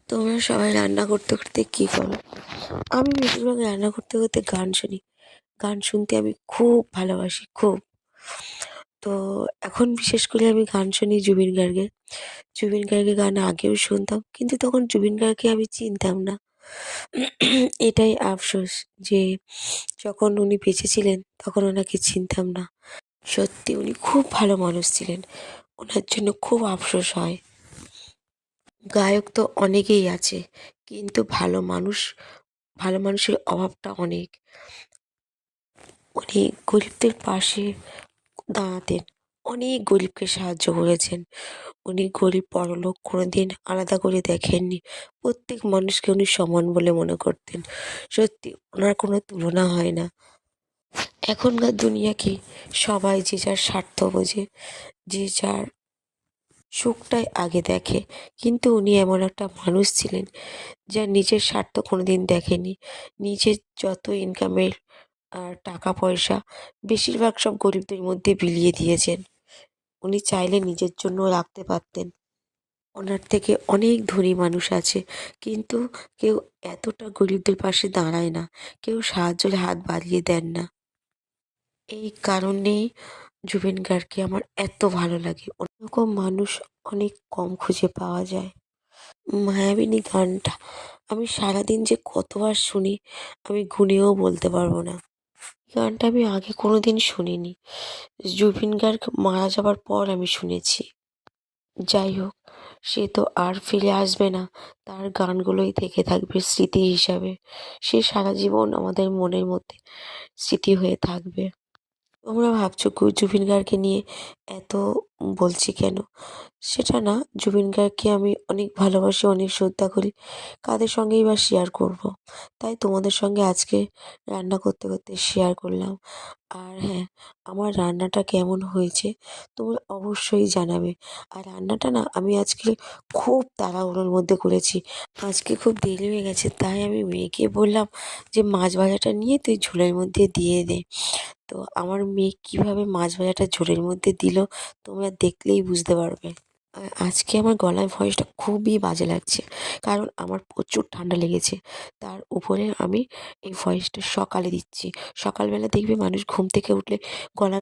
তোমরা সবাই রান্না করতে করতে কী করো? আমি বেশিরভাগ রান্না করতে করতে গান শুনি। গান শুনতে আমি খুব ভালোবাসি, খুব। তো এখন বিশেষ করে আমি গান শুনি জুবিন গার্গের। জুবিন গার্গের গান আগেও শুনতাম, কিন্তু তখন জুবিন গার্গকে আমি চিনতাম না। এটাই আফসোস যে যখন উনি বেঁচে ছিলেন তখন ওনাকে চিনতাম না। সত্যি উনি খুব ভালো মানুষ ছিলেন। ওনার জন্য খুব আফসোস হয়। গায়ক তো অনেকেই আছে, কিন্তু ভালো মানুষের অভাবটা অনেক। উনি গরিবদের পাশে দাঁড়াতেন, অনেক গরিবকে সাহায্য করেছেন। উনি গরিব বড়লোক কোনোদিন আলাদা করে দেখেননি। প্রত্যেক মানুষকে উনি সমান বলে মনে করতেন। সত্যি ওনার কোনো তুলনা হয় না। এখনকার দুনিয়া কি, সবাই যে যার স্বার্থ বোঝে, যে যার সুখটাই আগে দেখে। কিন্তু উনি এমন একটা মানুষ ছিলেন যা নিজের স্বার্থ কোনোদিন দেখেনি। নিজের যত ইনকামের টাকা পয়সা বেশিরভাগ সব গরিবদের মধ্যে বিলিয়ে দিয়েছেন। উনি চাইলে নিজের জন্যও রাখতে পারতেন। ওনার থেকে অনেক ধনী মানুষ আছে, কিন্তু কেউ এতটা গরিবদের পাশে দাঁড়ায় না। কেউ সাহায্যের হাত বাড়িয়ে দেন না। এই কারণেই জুবিন গার্গকে আমার এত ভালো লাগে। ওরকম মানুষ অনেক কম খুঁজে পাওয়া যায়। মায়াবিনী গানটা আমি সারাদিন যে কতবার শুনি আমি গুনেও বলতে পারবো না। গানটা আমি আগে কোনোদিন শুনিনি। জুবিন গার্গ মারা যাবার পর আমি শুনেছি। যাই হোক, সে তো আর ফিরে আসবে না। তার গানগুলোই থেকে থাকবে স্মৃতি হিসাবে। সে সারা জীবন আমাদের মনের মধ্যে স্মৃতি হয়ে থাকবে। তোমরা ভাবছো জুবিন গার্গকে নিয়ে এত বলছি কেন? সেটা না, জুবিন গার্গকে আমি অনেক ভালোবাসি, অনেক শ্রদ্ধা করি। কাদের সঙ্গেই বা শেয়ার করব? তাই তোমাদের সঙ্গে আজকে রান্না করতে করতে শেয়ার করলাম। আর হ্যাঁ, আমার রান্নাটা কেমন হয়েছে তোমরা অবশ্যই জানাবে। আর রান্নাটা না আমি আজকে খুব তাড়াহুড়োর মধ্যে করেছি। আজকে খুব দেরি হয়ে গেছে, তাই আমি মেয়েকে বললাম যে মাছ ভাজাটা নিয়ে তুই ঝোলের মধ্যে দিয়ে দে। তো আমার মেয়ে কীভাবে মাছ ভাজাটা ঝোলের মধ্যে দিল তোমরা দেখলেই বুঝতে পারবে। আজকে আমার গলায় ভয়েসটা খুবই বাজে লাগছে, কারণ আমার প্রচুর ঠান্ডা লেগেছে। তার উপরে আমি এই ভয়েসটা সকালে দিচ্ছি। সকালবেলা দেখবে মানুষ ঘুম থেকে উঠলে গলা